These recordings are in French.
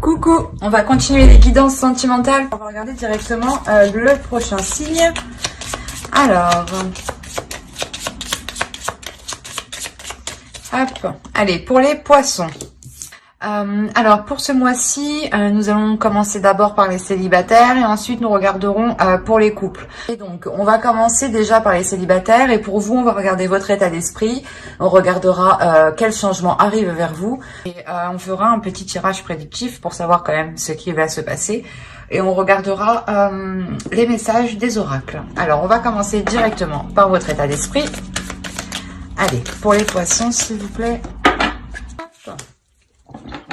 Coucou, on va continuer les guidances sentimentales. On va regarder directement le prochain signe. Alors, hop, allez, pour les poissons. Alors, pour ce mois-ci, nous allons commencer d'abord par les célibataires et ensuite nous regarderons pour les couples. Et donc, on va commencer déjà par les célibataires et pour vous, on va regarder votre état d'esprit. On regardera quel changement arrive vers vous et on fera un petit tirage prédictif pour savoir quand même ce qui va se passer. Et on regardera les messages des oracles. Alors, on va commencer directement par votre état d'esprit. Allez, pour les poissons, s'il vous plaît.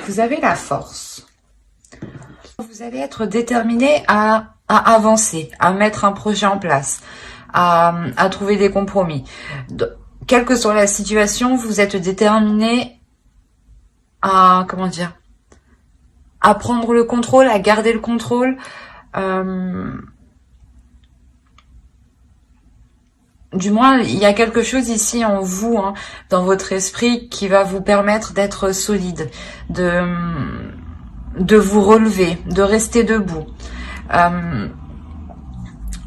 Vous avez la force. Vous allez être déterminé à avancer, à mettre un projet en place, à trouver des compromis. Quelle que soit la situation, vous êtes déterminé à, comment dire, à prendre le contrôle, à garder le contrôle. Du moins, il y a quelque chose ici en vous, hein, dans votre esprit, qui va vous permettre d'être solide, de vous relever, de rester debout.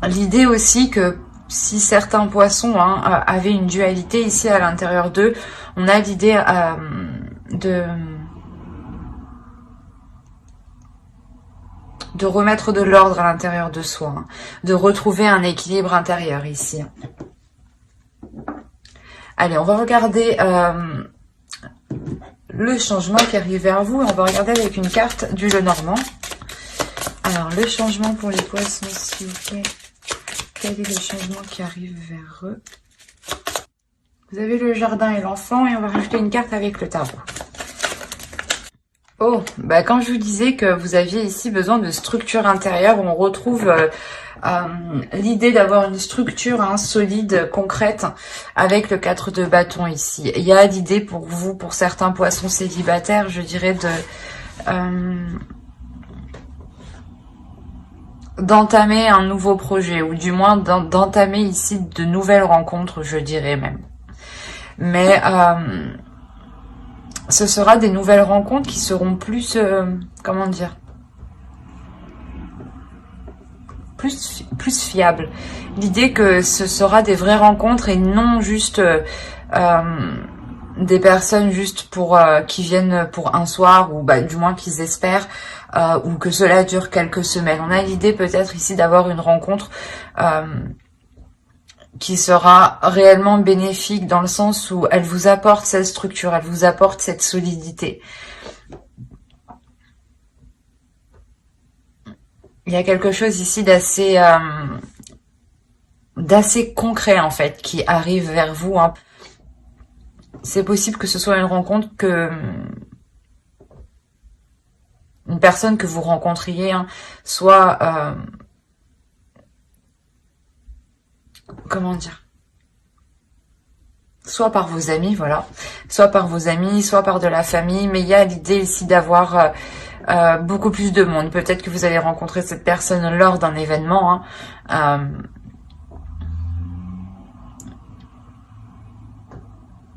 L'idée aussi que si certains poissons avaient une dualité ici à l'intérieur d'eux, on a l'idée de remettre de l'ordre à l'intérieur de soi, hein, de retrouver un équilibre intérieur ici. Allez, on va regarder le changement qui arrive vers vous. On va regarder avec une carte du Lenormand. Alors, le changement pour les poissons, s'il vous plaît. Quel est le changement qui arrive vers eux? Vous avez le jardin et l'enfant et on va rajouter une carte avec le tarot. Oh, bah quand je vous disais que vous aviez ici besoin de structure intérieure, on retrouve l'idée d'avoir une structure solide, concrète, avec le 4 de bâton ici. Il y a l'idée pour vous, pour certains poissons célibataires, je dirais, d'entamer un nouveau projet, ou du moins d'entamer ici de nouvelles rencontres, je dirais même. Mais ce sera des nouvelles rencontres qui seront plus, comment dire, plus fiables. L'idée que ce sera des vraies rencontres et non juste des personnes juste pour qui viennent pour un soir ou du moins qu'ils espèrent ou que cela dure quelques semaines. On a l'idée peut-être ici d'avoir une rencontre qui sera réellement bénéfique dans le sens où elle vous apporte cette structure, elle vous apporte cette solidité. Il y a quelque chose ici d'assez concret en fait qui arrive vers vous. Hein. C'est possible que ce soit une rencontre une personne que vous rencontriez soit comment dire, soit par vos amis, voilà, soit par vos amis, soit par de la famille, mais il y a l'idée ici d'avoir beaucoup plus de monde. Peut-être que vous allez rencontrer cette personne lors d'un événement,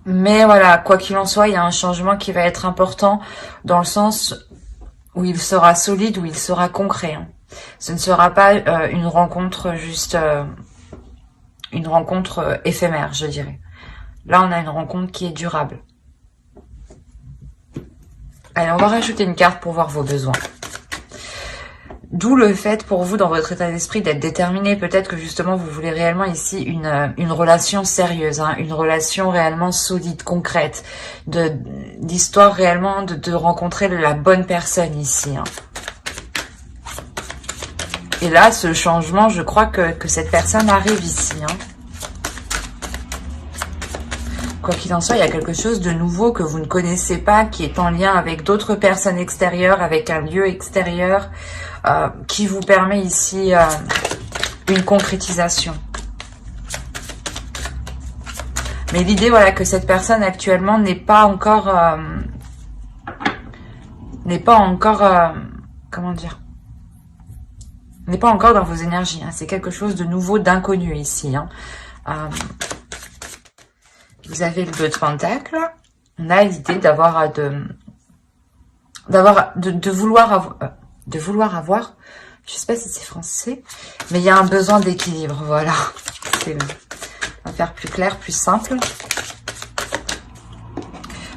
mais voilà, quoi qu'il en soit, il y a un changement qui va être important dans le sens où il sera solide, où il sera concret. Hein. Ce ne sera pas une rencontre juste... une rencontre éphémère, je dirais. Là, on a une rencontre qui est durable. Allez, on va rajouter une carte pour voir vos besoins. D'où le fait pour vous, dans votre état d'esprit, d'être déterminé. Peut-être que justement, vous voulez réellement ici une relation sérieuse, hein, une relation réellement solide, concrète, d'histoire réellement de rencontrer la bonne personne ici. Hein. Et là, ce changement, je crois que cette personne arrive ici. Hein. Quoi qu'il en soit, il y a quelque chose de nouveau que vous ne connaissez pas, qui est en lien avec d'autres personnes extérieures, avec un lieu extérieur, qui vous permet ici une concrétisation. Mais l'idée, voilà, que cette personne actuellement n'est pas encore, comment dire, n'est pas encore dans vos énergies. Hein. C'est quelque chose de nouveau, d'inconnu ici. Hein. Vous avez le 2 de Pentacle. On a l'idée d'avoir de vouloir avoir, je sais pas si c'est français, mais il y a un besoin d'équilibre, voilà. On va faire plus clair, plus simple.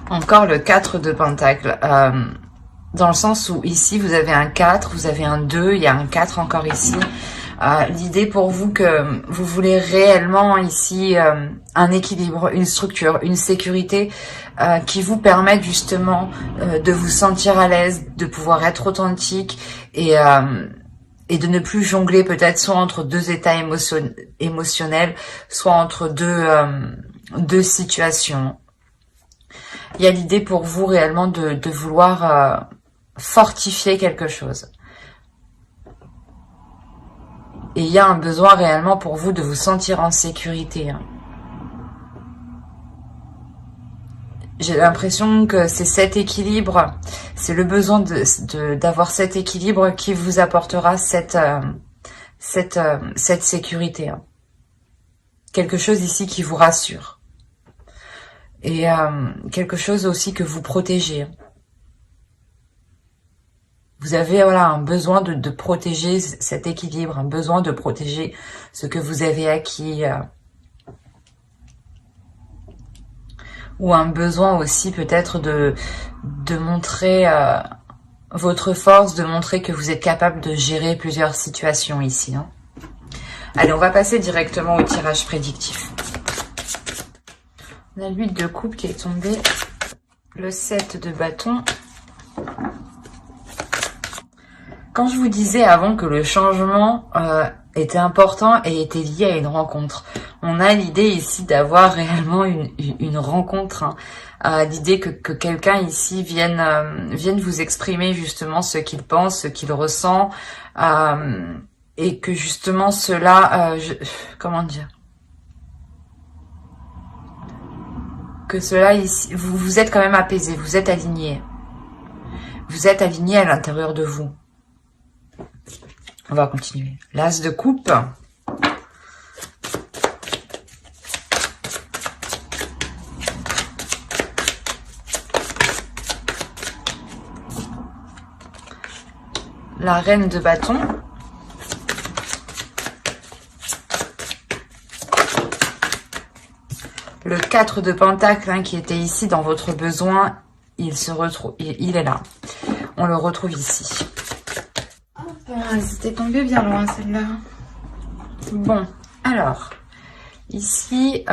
Encore le 4 de Pentacle, dans le sens où ici vous avez un 4, vous avez un 2, il y a un 4 encore ici. L'idée pour vous que vous voulez réellement ici un équilibre, une structure, une sécurité qui vous permette justement de vous sentir à l'aise, de pouvoir être authentique et de ne plus jongler peut-être soit entre deux états émotionnels, soit entre deux situations. Il y a l'idée pour vous réellement de vouloir fortifier quelque chose. Et il y a un besoin réellement pour vous de vous sentir en sécurité. J'ai l'impression que c'est cet équilibre, c'est le besoin d'avoir cet équilibre qui vous apportera cette sécurité. Quelque chose ici qui vous rassure. Et quelque chose aussi que vous protégez. Vous avez voilà un besoin de protéger cet équilibre, un besoin de protéger ce que vous avez acquis. Ou un besoin aussi peut-être de montrer votre force, de montrer que vous êtes capable de gérer plusieurs situations ici. Allez, on va passer directement au tirage prédictif. On a l'huile de coupe qui est tombée, le 7 de bâton. Quand je vous disais avant que le changement était important et était lié à une rencontre, on a l'idée ici d'avoir réellement une rencontre, l'idée que quelqu'un ici vienne vous exprimer justement ce qu'il pense, ce qu'il ressent, et que justement cela, comment dire, que cela ici, vous êtes quand même apaisé, vous êtes aligné à l'intérieur de vous. On va continuer. L'as de coupe. La reine de bâton. Le 4 de pentacle qui était ici dans votre besoin, il se retrouve, il est là. On le retrouve ici. C'était tombé bien loin celle-là. Bon, alors, ici,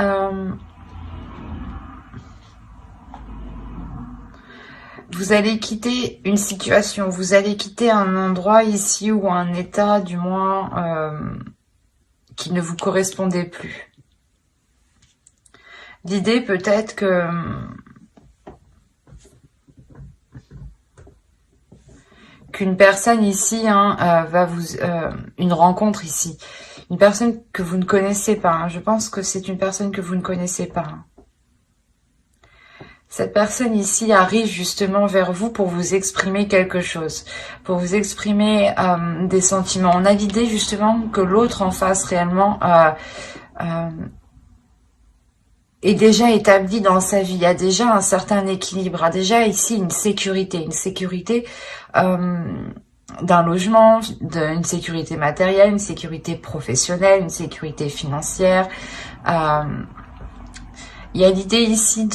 vous allez quitter une situation, vous allez quitter un endroit ici ou un état du moins qui ne vous correspondait plus. L'idée peut-être que qu'une personne ici va vous une rencontre ici, une personne que vous ne connaissez pas. Je pense que c'est une personne que vous ne connaissez pas. Cette personne ici arrive justement vers vous pour vous exprimer quelque chose, pour vous exprimer des sentiments. On a l'idée justement que l'autre en face réellement est déjà établi dans sa vie, a déjà un certain équilibre, a déjà ici une sécurité d'un logement, une sécurité matérielle, une sécurité professionnelle, une sécurité financière. Il y a l'idée ici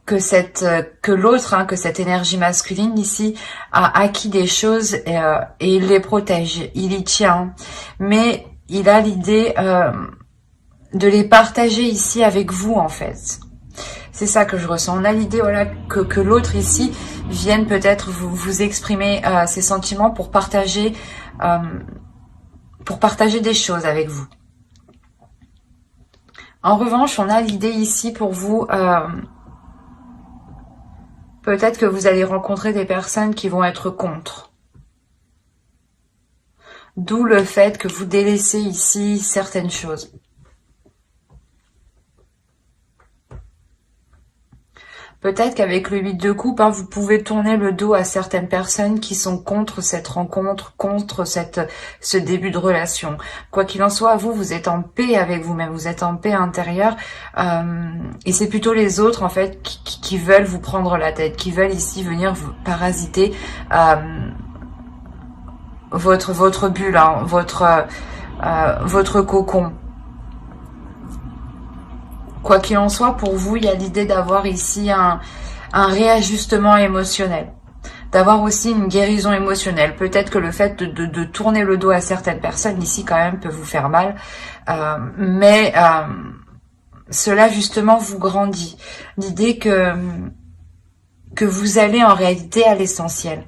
que l'autre, que cette énergie masculine ici a acquis des choses et il les protège, il y tient, mais il a l'idée de les partager ici avec vous en fait. C'est ça que je ressens. On a l'idée voilà que l'autre ici vienne peut-être vous exprimer ses sentiments pour partager des choses avec vous. En revanche, on a l'idée ici pour vous peut-être que vous allez rencontrer des personnes qui vont être contre. D'où le fait que vous délaissez ici certaines choses. Peut-être qu'avec le 8 de coupe, hein, vous pouvez tourner le dos à certaines personnes qui sont contre cette rencontre, contre ce début de relation. Quoi qu'il en soit, vous êtes en paix avec vous-même, vous êtes en paix intérieure, et c'est plutôt les autres en fait qui veulent vous prendre la tête, qui veulent ici venir vous parasiter votre bulle, hein, votre cocon. Quoi qu'il en soit, pour vous, il y a l'idée d'avoir ici un réajustement émotionnel, d'avoir aussi une guérison émotionnelle. Peut-être que le fait de tourner le dos à certaines personnes ici quand même peut vous faire mal, mais cela justement vous grandit. L'idée que vous allez en réalité à l'essentiel.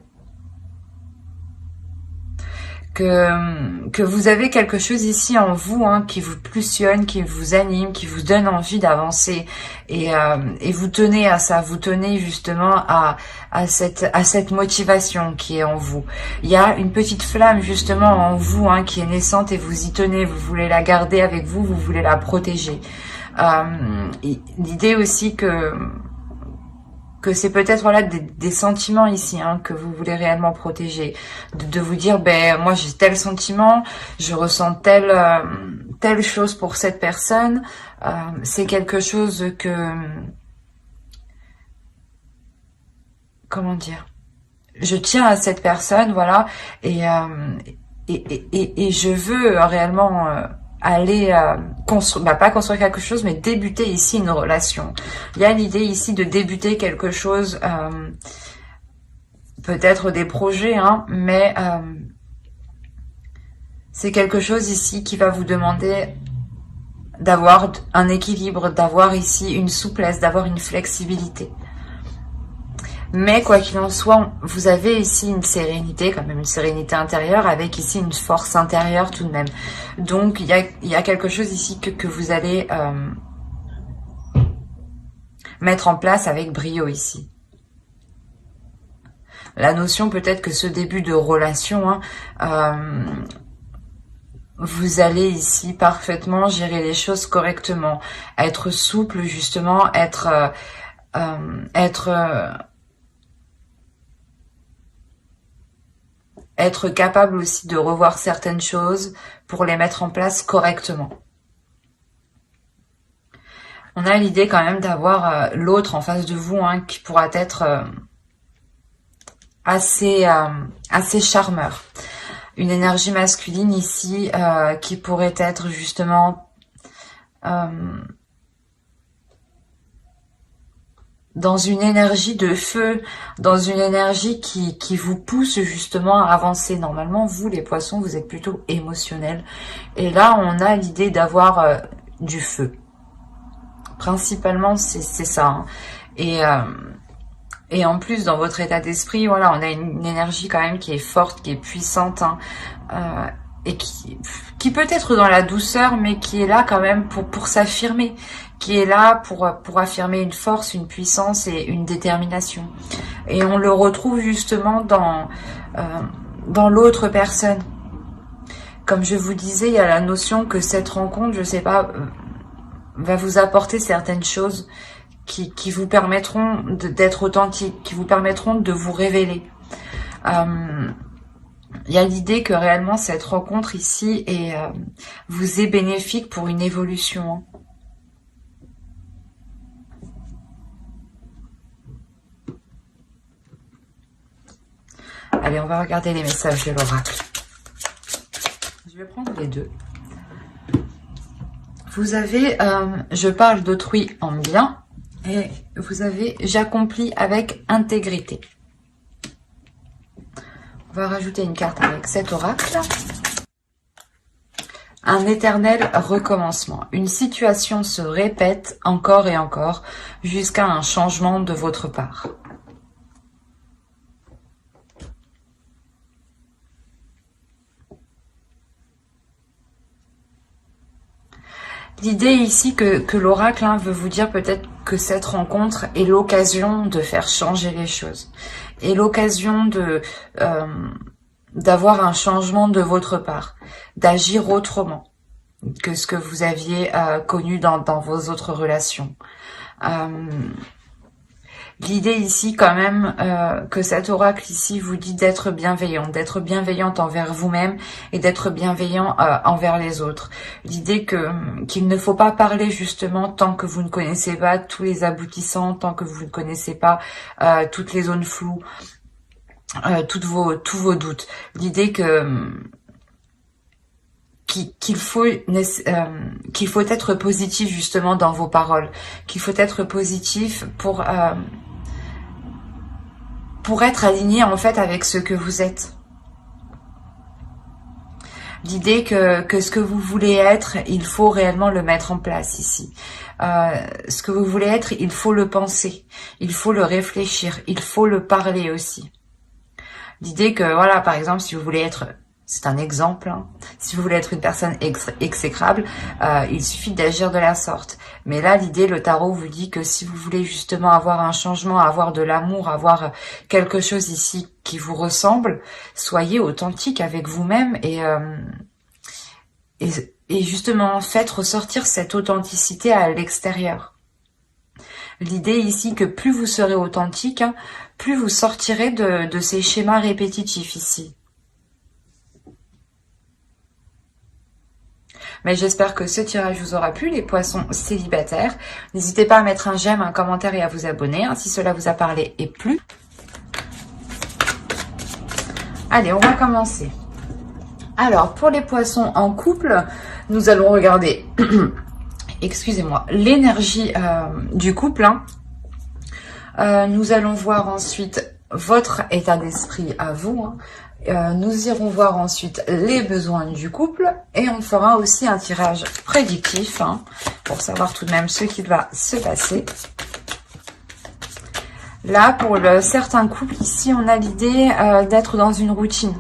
Que vous avez quelque chose ici en vous, hein, qui vous pulsionne, qui vous anime, qui vous donne envie d'avancer, et vous tenez à ça, vous tenez justement à cette motivation qui est en vous. Il y a une petite flamme justement en vous, hein, qui est naissante, et vous y tenez, vous voulez la garder avec vous, vous voulez la protéger. L'idée aussi que c'est peut-être voilà des sentiments ici, hein, que vous voulez réellement protéger, de vous dire ben moi j'ai tel sentiment, je ressens telle chose pour cette personne, c'est quelque chose que, comment dire, je tiens à cette personne, voilà, et je veux réellement aller construire, pas construire quelque chose, mais débuter ici une relation. Il y a l'idée ici de débuter quelque chose, peut-être des projets, hein, mais c'est quelque chose ici qui va vous demander d'avoir un équilibre, d'avoir ici une souplesse, d'avoir une flexibilité. Mais quoi qu'il en soit, vous avez ici une sérénité, quand même une sérénité intérieure, avec ici une force intérieure tout de même. Donc il y a quelque chose ici que vous allez mettre en place avec brio ici. La notion peut-être que ce début de relation, hein, vous allez ici parfaitement gérer les choses correctement, être souple justement, être capable aussi de revoir certaines choses pour les mettre en place correctement. On a l'idée quand même d'avoir l'autre en face de vous, hein, qui pourra être assez charmeur. Une énergie masculine ici qui pourrait être justement dans une énergie de feu, dans une énergie qui vous pousse justement à avancer. Normalement, vous les poissons, vous êtes plutôt émotionnels. Et là, on a l'idée d'avoir du feu. Principalement, c'est ça. Hein. Et en plus, dans votre état d'esprit, voilà, on a une énergie quand même qui est forte, qui est puissante, hein, et qui peut être dans la douceur, mais qui est là quand même pour s'affirmer, qui est là pour affirmer une force, une puissance et une détermination. Et on le retrouve justement dans l'autre personne. Comme je vous disais, il y a la notion que cette rencontre, je sais pas, va vous apporter certaines choses qui vous permettront d'être authentique, qui vous permettront de vous révéler. Il y a l'idée que réellement cette rencontre ici vous est bénéfique pour une évolution. Allez, on va regarder les messages de l'oracle. Je vais prendre les deux. Vous avez je parle d'autrui en bien, et vous avez j'accomplis avec intégrité. On va rajouter une carte avec cet oracle. Un éternel recommencement. Une situation se répète encore et encore jusqu'à un changement de votre part. L'idée ici que l'oracle veut vous dire peut-être que cette rencontre est l'occasion de faire changer les choses. Et l'occasion d'avoir un changement de votre part. D'agir autrement que ce que vous aviez connu dans vos autres relations. L'idée ici quand même que cet oracle ici vous dit d'être bienveillante envers vous-même et d'être bienveillant envers les autres. L'idée qu'il ne faut pas parler justement tant que vous ne connaissez pas tous les aboutissants, tant que vous ne connaissez pas toutes les zones floues, tous vos doutes. L'idée qu'il faut être positif justement dans vos paroles, qu'il faut être positif pour être aligné en fait avec ce que vous êtes. L'idée que ce que vous voulez être, il faut réellement le mettre en place ici. Ce que vous voulez être, il faut le penser, il faut le réfléchir, il faut le parler aussi. L'idée que, voilà, par exemple, si vous voulez être, c'est un exemple, hein, si vous voulez être une personne exécrable, il suffit d'agir de la sorte. Mais là, l'idée, le tarot vous dit que si vous voulez justement avoir un changement, avoir de l'amour, avoir quelque chose ici qui vous ressemble, soyez authentique avec vous-même et justement faites ressortir cette authenticité à l'extérieur. L'idée ici que plus vous serez authentique, hein, plus vous sortirez de ces schémas répétitifs ici. Mais j'espère que ce tirage vous aura plu, les poissons célibataires. N'hésitez pas à mettre un j'aime, un commentaire et à vous abonner hein, si cela vous a parlé et plu. Allez, on va commencer. Alors, pour les poissons en couple, nous allons regarder, excusez-moi, l'énergie du couple. Hein. Nous allons voir ensuite votre état d'esprit à vous. Hein. Nous irons voir ensuite les besoins du couple et on fera aussi un tirage prédictif hein, pour savoir tout de même ce qui va se passer. Là, pour certains couples, ici, on a l'idée d'être dans une routine.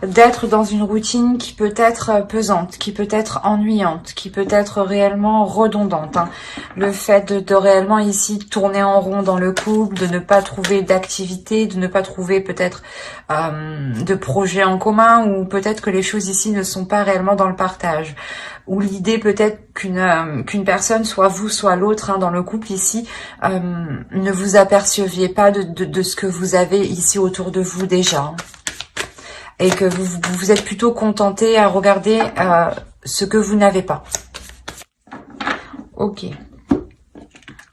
D'être dans une routine qui peut être pesante, qui peut être ennuyante, qui peut être réellement redondante. Hein. Le fait de réellement ici tourner en rond dans le couple, de ne pas trouver d'activité, de ne pas trouver peut-être de projet en commun, ou peut-être que les choses ici ne sont pas réellement dans le partage. Ou l'idée peut-être qu'une personne, soit vous, soit l'autre, hein, dans le couple ici, ne vous aperceviez pas de ce que vous avez ici autour de vous déjà. Hein. Et que vous êtes plutôt contenté à regarder ce que vous n'avez pas. Ok.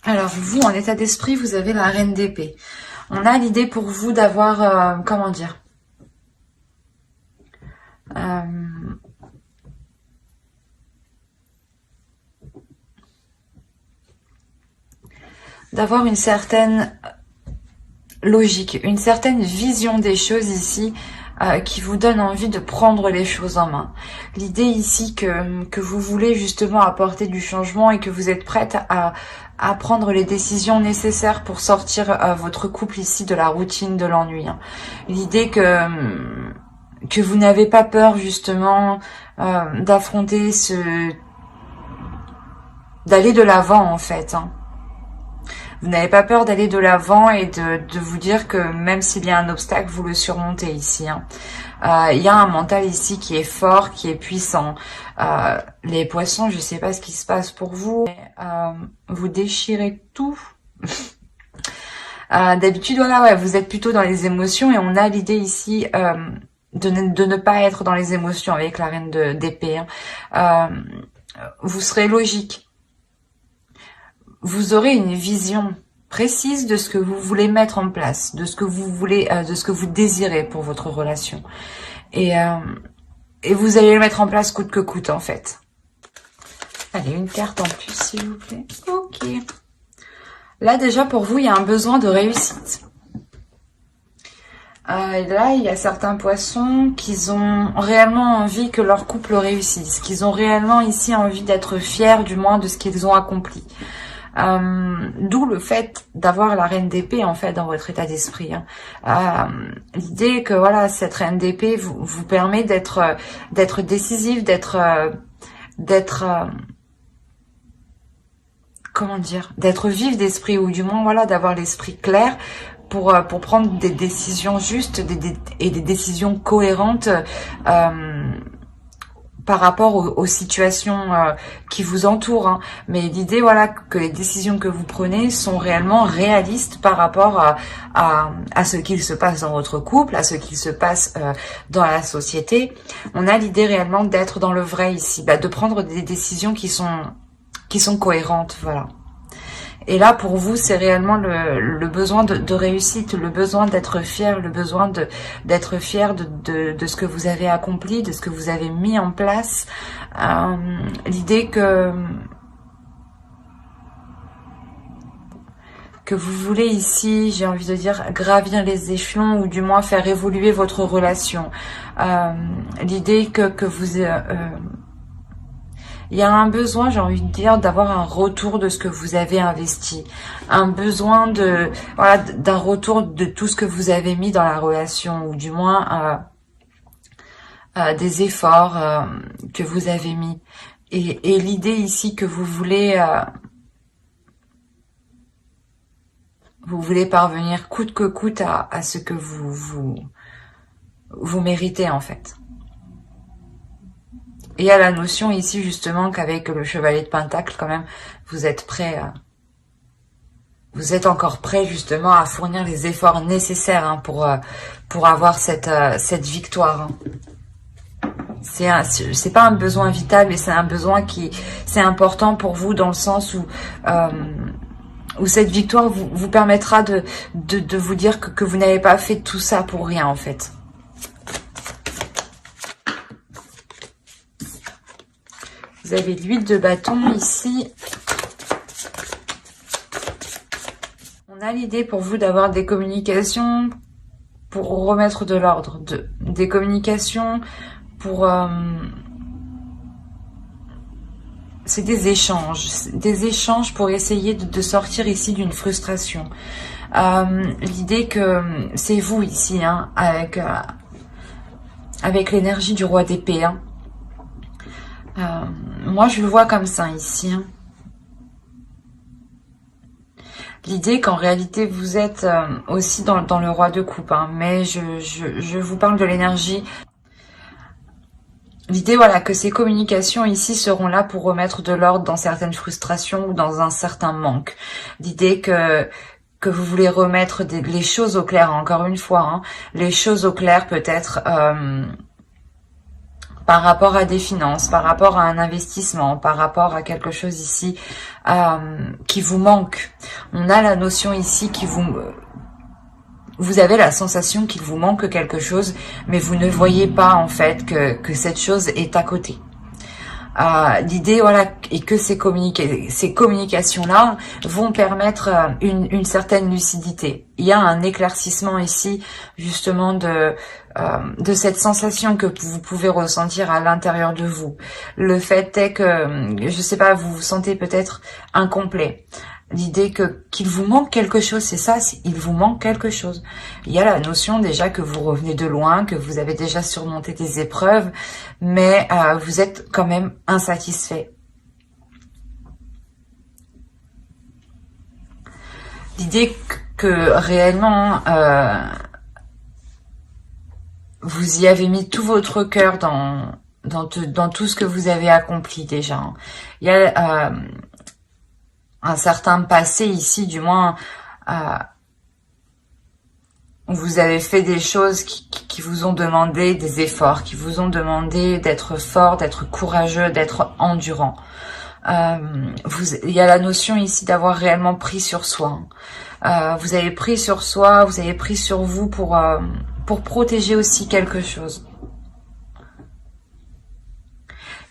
Alors, vous, en état d'esprit, vous avez la reine d'épée. On a l'idée pour vous d'avoir, comment dire, d'avoir une certaine logique, une certaine vision des choses ici, qui vous donne envie de prendre les choses en main. L'idée ici que vous voulez justement apporter du changement et que vous êtes prête à prendre les décisions nécessaires pour sortir votre couple ici de la routine, de l'ennui. Hein. L'idée que vous n'avez pas peur justement d'affronter d'aller de l'avant en fait. Hein. Vous n'avez pas peur d'aller de l'avant et de vous dire que même s'il y a un obstacle, vous le surmontez ici. Hein. Il y a un mental ici qui est fort, qui est puissant. Les poissons, je ne sais pas ce qui se passe pour vous. Vous déchirez tout. D'habitude, voilà, ouais, vous êtes plutôt dans les émotions et on a l'idée ici de ne pas être dans les émotions avec la reine d'épée. Hein. Vous serez logique. Vous aurez une vision précise de ce que vous voulez mettre en place, de ce que vous voulez, de ce que vous désirez pour votre relation. Et vous allez le mettre en place coûte que coûte, en fait. Allez, une carte en plus, s'il vous plaît. Ok. Là, déjà, pour vous, il y a un besoin de réussite. Là, il y a certains poissons qui ont réellement envie que leur couple réussisse, qu'ils ont réellement ici envie d'être fiers, du moins, de ce qu'ils ont accompli. D'où le fait d'avoir la reine d'épée en fait dans votre état d'esprit. Hein. L'idée que voilà, cette reine d'épée vous permet d'être décisif, d'être comment dire, d'être vif d'esprit, ou du moins voilà, d'avoir l'esprit clair pour prendre des décisions justes et des décisions cohérentes par rapport aux situations qui vous entourent, hein. Mais l'idée, voilà, que les décisions que vous prenez sont réellement réalistes par rapport à ce qu'il se passe dans votre couple, à ce qu'il se passe dans la société. On a l'idée réellement d'être dans le vrai ici, de prendre des décisions qui sont cohérentes, voilà. Et là, pour vous, c'est réellement le besoin de réussite, le besoin d'être fier, le besoin d'être fier de ce que vous avez accompli, de ce que vous avez mis en place. L'idée que vous voulez ici, j'ai envie de dire, gravir les échelons ou du moins faire évoluer votre relation. L'idée que vous... il y a un besoin, j'ai envie de dire, d'avoir un retour de ce que vous avez investi. Un besoin d'un retour de tout ce que vous avez mis dans la relation, ou du moins des efforts que vous avez mis. Et l'idée ici que vous voulez parvenir coûte que coûte à ce que vous méritez en fait. Et il y a la notion ici justement qu'avec le chevalier de Pentacle quand même, vous êtes prêt, vous êtes encore prêt justement à fournir les efforts nécessaires hein, pour avoir cette victoire. Hein. C'est pas un besoin vital, mais c'est un besoin c'est important pour vous dans le sens où cette victoire vous permettra de vous dire que vous n'avez pas fait tout ça pour rien en fait. Vous avez l'huile de bâton ici. On a l'idée pour vous d'avoir des communications pour remettre de l'ordre. Des communications pour... c'est des échanges pour essayer de sortir ici d'une frustration. L'idée que c'est vous ici, hein, avec l'énergie du roi d'épée, hein. Moi, je le vois comme ça ici. Hein. L'idée qu'en réalité, vous êtes aussi dans le roi de coupe. Hein, mais je vous parle de l'énergie. L'idée, voilà, que ces communications ici seront là pour remettre de l'ordre dans certaines frustrations ou dans un certain manque. L'idée que vous voulez remettre les choses au clair, encore une fois. Hein, les choses au clair peut-être... par rapport à des finances, par rapport à un investissement, par rapport à quelque chose ici qui vous manque. On a la notion ici vous avez la sensation qu'il vous manque quelque chose, mais vous ne voyez pas en fait que cette chose est à côté. L'idée, voilà, est que ces communications-là vont permettre une certaine lucidité. Il y a un éclaircissement ici, justement, de cette sensation que vous pouvez ressentir à l'intérieur de vous. Le fait est que, je sais pas, vous vous sentez peut-être incomplet. L'idée qu'il vous manque quelque chose, c'est ça, il vous manque quelque chose. Il y a la notion déjà que vous revenez de loin, que vous avez déjà surmonté des épreuves, mais vous êtes quand même insatisfait. L'idée que réellement vous y avez mis tout votre cœur dans tout ce que vous avez accompli déjà. Il y a un certain passé ici, du moins, où vous avez fait des choses qui vous ont demandé des efforts, qui vous ont demandé d'être fort, d'être courageux, d'être endurant. Il y a la notion ici d'avoir réellement pris sur soi. Vous avez pris sur soi, vous avez pris sur vous pour protéger aussi quelque chose.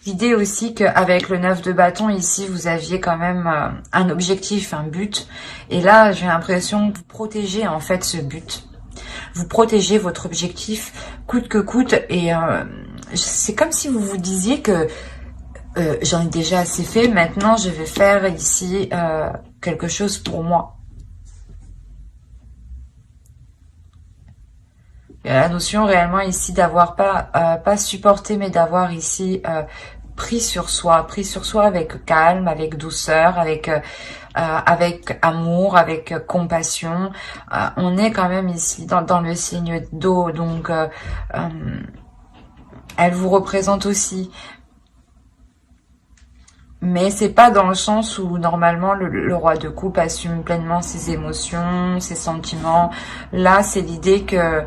L'idée aussi qu'avec le 9 de bâton, ici, vous aviez quand même un objectif, un but. Et là, j'ai l'impression que vous protégez en fait ce but. Vous protégez votre objectif coûte que coûte. Et c'est comme si vous vous disiez que j'en ai déjà assez fait. Maintenant, je vais faire ici quelque chose pour moi. Il y a la notion réellement ici d'avoir pas supporté, mais d'avoir ici pris sur soi avec calme, avec douceur, avec amour, avec compassion. On est quand même ici dans le signe d'eau, donc elle vous représente aussi. Mais c'est pas dans le sens où normalement le roi de coupe assume pleinement ses émotions, ses sentiments. Là, c'est l'idée que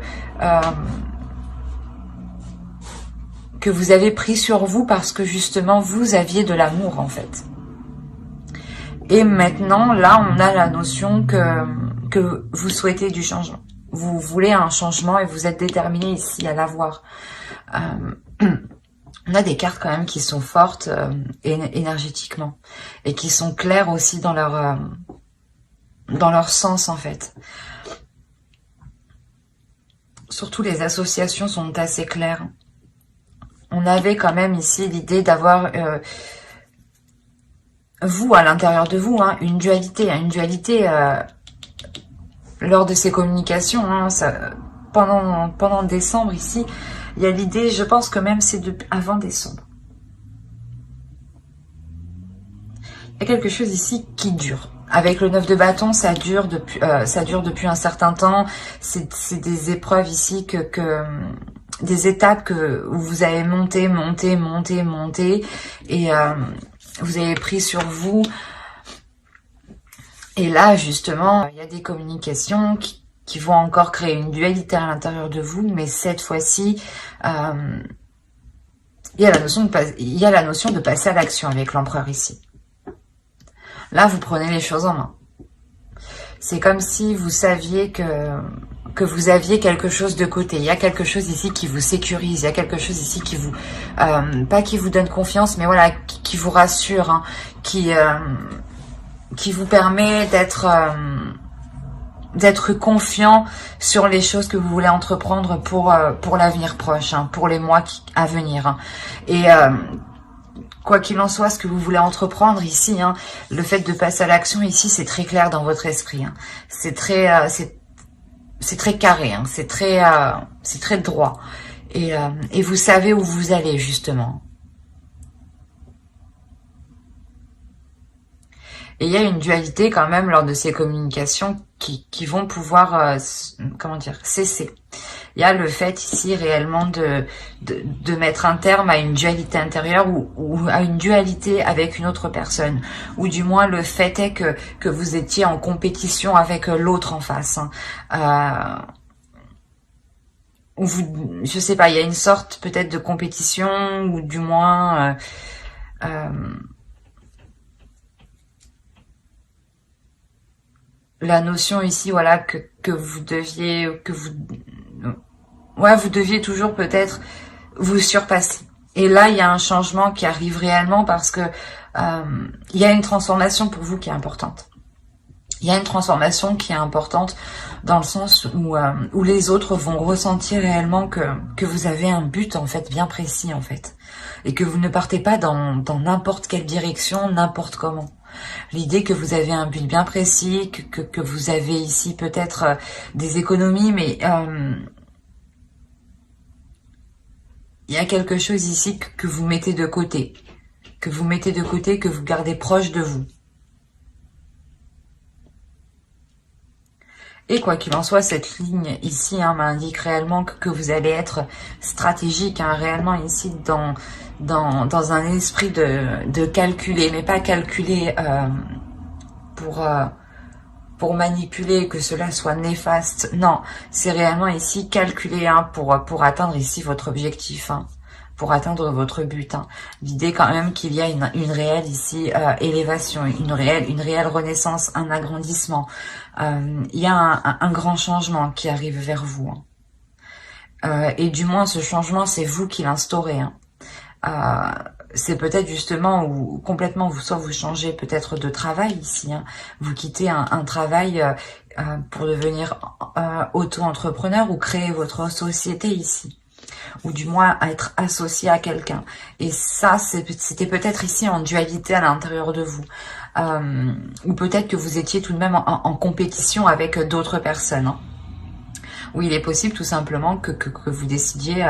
vous avez pris sur vous parce que justement vous aviez de l'amour en fait. Et maintenant, là, on a la notion que vous souhaitez du changement. Vous voulez un changement et vous êtes déterminé ici à l'avoir. On a des cartes quand même qui sont fortes énergétiquement et qui sont claires aussi dans leur sens en fait. Surtout les associations sont assez claires. On avait quand même ici l'idée d'avoir vous à l'intérieur de vous une dualité, lors de ces communications. Pendant décembre ici. Il y a l'idée, je pense que même c'est avant décembre. Il y a quelque chose ici qui dure. Avec le 9 de bâton, ça dure depuis un certain temps. C'est des épreuves ici des étapes où vous avez monté. Et vous avez pris sur vous. Et là, justement, il y a des communications qui vont encore créer une dualité à l'intérieur de vous, mais cette fois-ci, il y a la notion de passer à l'action avec l'empereur ici. Là, vous prenez les choses en main. C'est comme si vous saviez que vous aviez quelque chose de côté. Il y a quelque chose ici qui vous sécurise. Il y a quelque chose ici qui vous... pas qui vous donne confiance, mais voilà, qui vous rassure, qui vous permet d'être confiant sur les choses que vous voulez entreprendre pour l'avenir proche, pour les mois à venir. Et quoi qu'il en soit, ce que vous voulez entreprendre ici, le fait de passer à l'action ici, c'est très clair dans votre esprit. C'est très carré, c'est très droit. Et vous savez où vous allez justement. Et il y a une dualité quand même lors de ces communications qui vont pouvoir, cesser. Il y a le fait ici réellement de mettre un terme à une dualité intérieure ou à une dualité avec une autre personne. Ou du moins le fait est que vous étiez en compétition avec l'autre en face. Je sais pas, il y a une sorte peut-être de compétition ou du moins... la notion ici, voilà, que vous deviez toujours peut-être vous surpasser. Et là, il y a un changement qui arrive réellement parce que il y a une transformation pour vous qui est importante. Il y a une transformation qui est importante dans le sens où les autres vont ressentir réellement que vous avez un but en fait bien précis en fait et que vous ne partez pas dans n'importe quelle direction, n'importe comment. L'idée que vous avez un but bien précis, que vous avez ici peut-être des économies, mais il y a quelque chose ici que vous mettez de côté, que vous gardez proche de vous. Et quoi qu'il en soit, cette ligne ici m'indique réellement que vous allez être stratégique, réellement ici dans un esprit de calculer, mais pas calculer pour manipuler, que cela soit néfaste. Non, c'est réellement ici calculer pour atteindre ici votre objectif, pour atteindre votre but. L'idée quand même qu'il y a une réelle ici élévation, une réelle renaissance, un agrandissement. Il y a un grand changement qui arrive vers vous. Et du moins, ce changement, c'est vous qui l'instaurez. C'est peut-être justement où complètement soit vous changez peut-être de travail ici, vous quittez un travail pour devenir auto-entrepreneur ou créer votre société ici, ou du moins être associé à quelqu'un. Et ça, c'était peut-être ici en dualité à l'intérieur de vous, ou peut-être que vous étiez tout de même en compétition avec d'autres personnes. Ou il est possible tout simplement que vous décidiez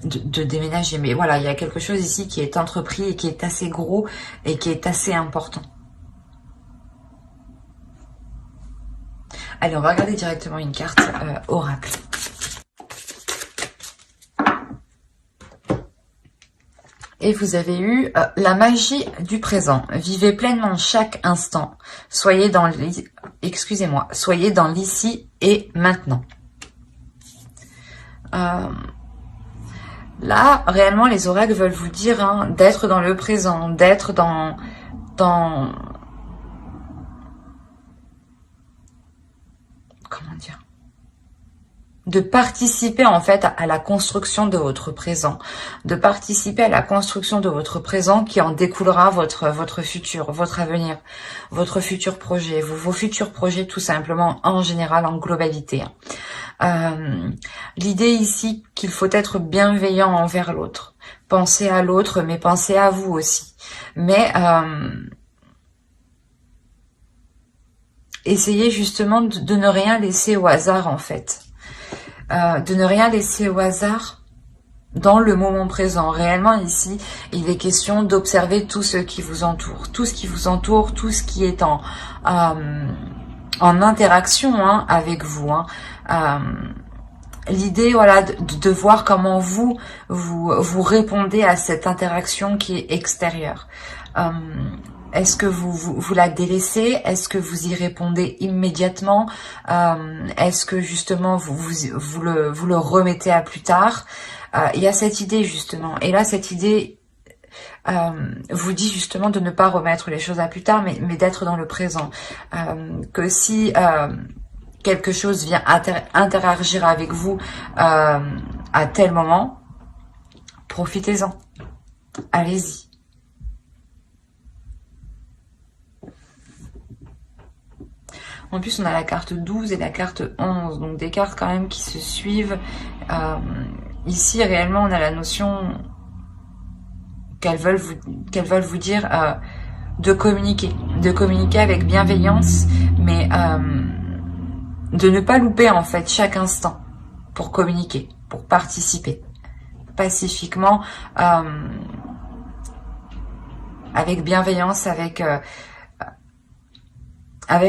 de déménager. Mais voilà, il y a quelque chose ici qui est entrepris et qui est assez gros et qui est assez important. Allez, on va regarder directement une carte oracle. Et vous avez eu la magie du présent. Vivez pleinement chaque instant. Soyez dans soyez dans l'ici et maintenant. Là, réellement, les oracles veulent vous dire hein, d'être dans le présent, d'être dans comment dire, de participer en fait à la construction de votre présent, de participer à la construction de votre présent qui en découlera votre futur, votre avenir, votre futur projet, vos futurs projets tout simplement en général, en globalité. L'idée ici qu'il faut être bienveillant envers l'autre, pensez à l'autre mais pensez à vous aussi, mais essayez justement de ne rien laisser au hasard en fait. De ne rien laisser au hasard dans le moment présent. Réellement ici, il est question d'observer tout ce qui vous entoure. Tout ce qui vous entoure, tout ce qui est en interaction hein, avec vous. Hein. L'idée, voilà, de voir comment vous répondez à cette interaction qui est extérieure. Est-ce que vous la délaissez? Est-ce que vous y répondez immédiatement? Est-ce que justement vous le remettez à plus tard? Il y a cette idée justement. Et là, cette idée vous dit justement de ne pas remettre les choses à plus tard, mais d'être dans le présent. Que si quelque chose vient interagir avec vous à tel moment, profitez-en. Allez-y. En plus, on a la carte 12 et la carte 11, donc des cartes quand même qui se suivent. Ici, réellement, on a la notion qu'elles veulent vous dire de communiquer avec bienveillance, mais de ne pas louper en fait chaque instant pour communiquer, pour participer pacifiquement, avec bienveillance, avec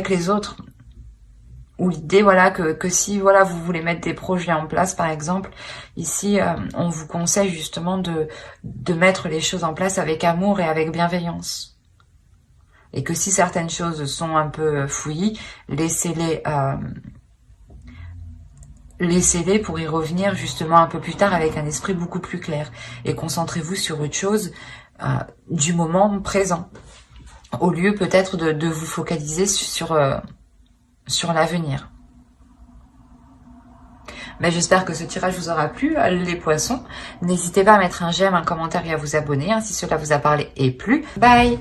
les autres. Ou l'idée, voilà, que si voilà vous voulez mettre des projets en place, par exemple, ici, on vous conseille justement de mettre les choses en place avec amour et avec bienveillance. Et que si certaines choses sont un peu fouillis, laissez-les pour y revenir justement un peu plus tard avec un esprit beaucoup plus clair. Et concentrez-vous sur une chose du moment présent, au lieu peut-être de vous focaliser sur l'avenir. Mais j'espère que ce tirage vous aura plu, les poissons. N'hésitez pas à mettre un j'aime, un commentaire et à vous abonner hein, si cela vous a parlé et plu. Bye!